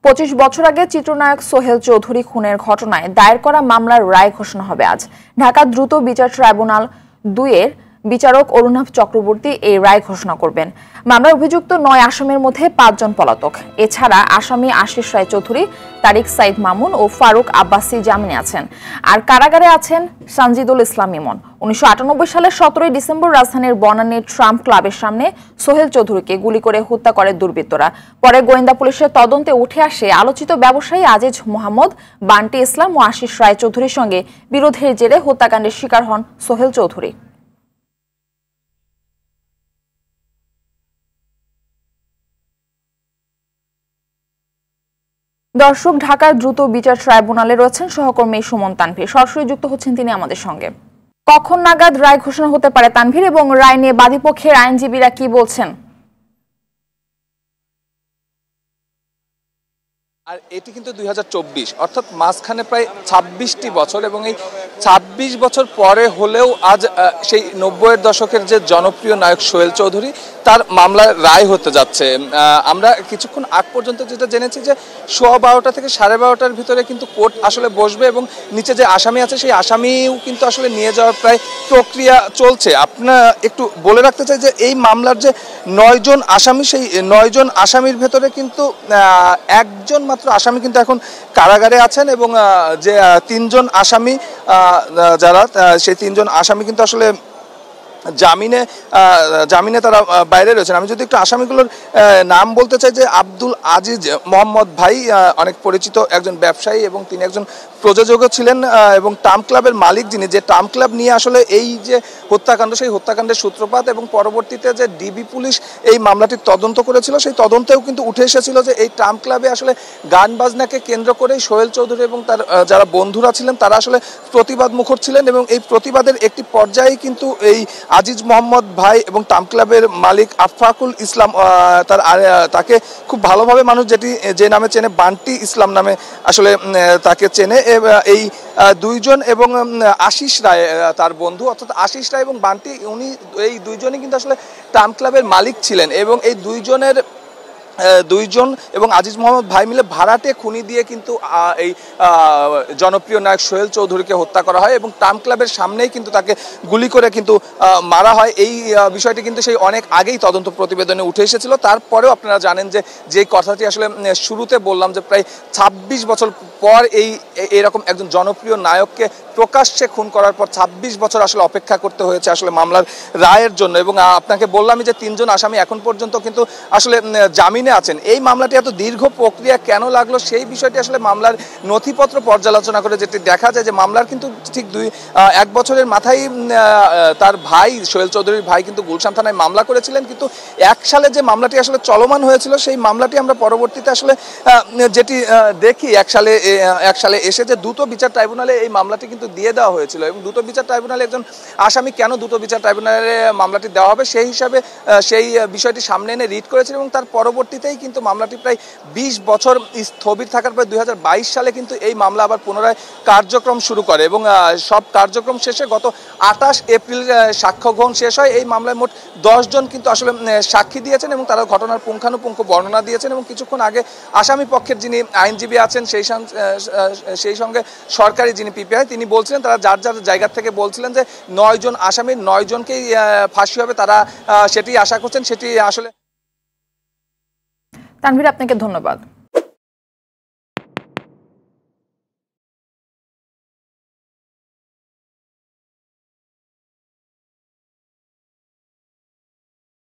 25 বছর আগে চিত্রনায়ক সোহেল চৌধুরী খুনের ঘটনায় দায়ের করা মামলার রায় ঘোষণা হবে আজ। ঢাকা দ্রুত বিচার ট্রাইব্যুনাল 2-এর বিচারক অরুণাভ চক্রবর্তী এই রায় ঘোষণা করবেন। মামলার অভিযুক্ত 9 আসামির মধ্যে 5 জন পলাতক। এছাড়া আসামি আশিস রায় চৌধুরী, তারিক সাইদ মামুন ও ফারুক আব্বাসী জামিনে আছেন। আর কারাগারে আছেন সানজিদুল ইসলাম ইমন। 1998 সালের 17 ডিসেম্বর রাজধানীর বনানীর ট্রাম্প ক্লাবের সামনে সোহেল চৌধুরীকে গুলি করে হত্যা করে দুর্বৃত্তরা। পরে গোয়েন্দা পুলিশের তদন্তে উঠে আসে আলোচিত ব্যবসায়ী আজিজ মোহাম্মদ, বান্টি ইসলাম ও আশিস রায় চৌধুরীর সঙ্গে বিরোধের জেরে হত্যাকাণ্ডের শিকার হন সোহেল চৌধুরী। দর্শক, ঢাকার দ্রুত বিচার ট্রাইব্যুনালে রয়েছেন সহকর্মী সুমন তানভীর। সরাসরি যুক্ত হচ্ছেন তিনি আমাদের সঙ্গে। কখন নাগাদ রায় ঘোষণা হতে পারে তানভীর, এবং রায় নিয়ে বাদীপক্ষের আইনজীবীরা কি বলছেন? আর এটি কিন্তু 2024, অর্থাৎ মাঝখানে প্রায় 26টি বছর, এবং এই 26 বছর পরে হলেও আজ সেই 90-এর দশকের যে জনপ্রিয় নায়ক সোহেল চৌধুরী, তার মামলার রায় হতে যাচ্ছে। আমরা কিছুক্ষণ আগ পর্যন্ত যেটা জেনেছি যে 12:15 থেকে 12:30টার ভিতরে কিন্তু কোর্ট আসলে বসবে, এবং নিচে যে আসামি আছে সেই আসামিও কিন্তু আসলে নিয়ে যাওয়ার প্রায় প্রক্রিয়া চলছে। আপনারা একটু বলে রাখতে চাই যে এই মামলার যে 9 জন আসামি, সেই 9 জন আসামির ভেতরে কিন্তু একজন মাত্র আসামি কিন্তু এখন কারাগারে আছেন, এবং যে 3 জন আসামি যারা, সেই 3 জন আসামি কিন্তু আসলে জামিনে তারা বাইরে রয়েছেন। আমি যদি একটু আসামিগুলোর নাম বলতে চাই, যে আব্দুল আজিজ মোহাম্মদ ভাই অনেক পরিচিত একজন ব্যবসায়ী, এবং তিনি একজন প্রযোজকও ছিলেন, এবং ট্রাম্প ক্লাবের মালিক যিনি, যে ট্রাম্প ক্লাব নিয়ে আসলে এই যে হত্যাকাণ্ড, সেই হত্যাকাণ্ডের সূত্রপাত, এবং পরবর্তীতে যে ডিবি পুলিশ এই মামলাটির তদন্ত করেছিল, সেই তদন্তেও কিন্তু উঠে এসেছিল যে এই ট্রাম্প ক্লাবে আসলে গান বাজনাকে কেন্দ্র করেই সোহেল চৌধুরী এবং তার যারা বন্ধুরা ছিলেন তারা আসলে প্রতিবাদ মুখর ছিলেন, এবং এই প্রতিবাদের একটি পর্যায়ে কিন্তু এই আজিজ মোহাম্মদ ভাই এবং ট্রাম্প ক্লাবের মালিক আফাকুল ইসলাম, তাকে খুব ভালোভাবে মানুষ যে নামে চেনে, বান্টি ইসলাম নামে আসলে তাকে চেনে। এই 2 জন এবং আশিস রায় তার বন্ধু, অর্থাৎ আশিস রায় এবং বান্টি, উনি এই 2 জনই কিন্তু আসলে ট্রাম্প ক্লাবের মালিক ছিলেন, এবং এই 2 জন এবং আজিজ মোহাম্মদ ভাই মিলে ভাড়াটে খুনি দিয়ে কিন্তু এই জনপ্রিয় নায়ক সোহেল চৌধুরীকে হত্যা করা হয়, এবং ট্রাম্প ক্লাবের সামনেই কিন্তু তাকে গুলি করে কিন্তু মারা হয়। এই বিষয়টি কিন্তু সেই অনেক আগেই তদন্ত প্রতিবেদনে উঠে এসেছিল। তারপরেও আপনারা জানেন যে কথাটি আসলে শুরুতে বললাম, যে প্রায় 26 বছর পর এরকম একজন জনপ্রিয় নায়ককে প্রকাশ্যে খুন করার পর 26 বছর আসলে অপেক্ষা করতে হয়েছে আসলে মামলার রায়ের জন্য। এবং আপনাকে বললামই যে 3 জন আসামি এখন পর্যন্ত কিন্তু আসলে জামিনে আছেন। এই মামলাটি এত দীর্ঘ প্রক্রিয়া কেন লাগলো, সেই বিষয়টি আসলে মামলার নথিপত্র পর্যালোচনা করে যেটি দেখা যায়, যে মামলার কিন্তু ঠিক 1 বছরের মাথায় তার ভাই সোহেল চৌধুরীর ভাই কিন্তু গুলশান থানায় মামলা করেছিলেন, কিন্তু 1 সালে যে মামলাটি আসলে চলমান হয়েছিল, সেই মামলাটি আমরা পরবর্তীতে আসলে যেটি দেখি 1 সালে এসে যে দ্রুত বিচার ট্রাইব্যুনালে এই মামলাটি কিন্তু দিয়ে দেওয়া হয়েছিল, এবং দ্রুত বিচার ট্রাইব্যুনালে একজন আসামি কেন দ্রুত বিচার ট্রাইব্যুনালে মামলাটি দেওয়া হবে সেই হিসাবে সেই বিষয়টি সামনে এনে রিট করেছিল, এবং তার পরবর্তীতেই কিন্তু মামলাটি প্রায় 20 বছর স্থবির থাকার পর 2022 সালে কিন্তু এই মামলা আবার পুনরায় কার্যক্রম শুরু করে, এবং সব কার্যক্রম শেষে গত 28 এপ্রিল সাক্ষ্য গ্রহণ শেষ হয়। এই মামলায় মোট 10 জন কিন্তু আসলে সাক্ষী দিয়েছেন, এবং তারা ঘটনার পুঙ্খানুপুঙ্খ বর্ণনা দিয়েছেন, এবং কিছুক্ষণ আগে আসামি পক্ষের যিনি আইনজীবী আছেন, সেই সঙ্গে সরকারি যিনি পিপিআই, তিনি বলছিলেন, তারা যার যার জায়গা থেকে বলছিলেন যে 9 জন আসামির 9 জনকেই ফাঁসি হবে, তারা সেটি আশা করছেন। সেটি আসলে তানভীর, আপনাকে ধন্যবাদ।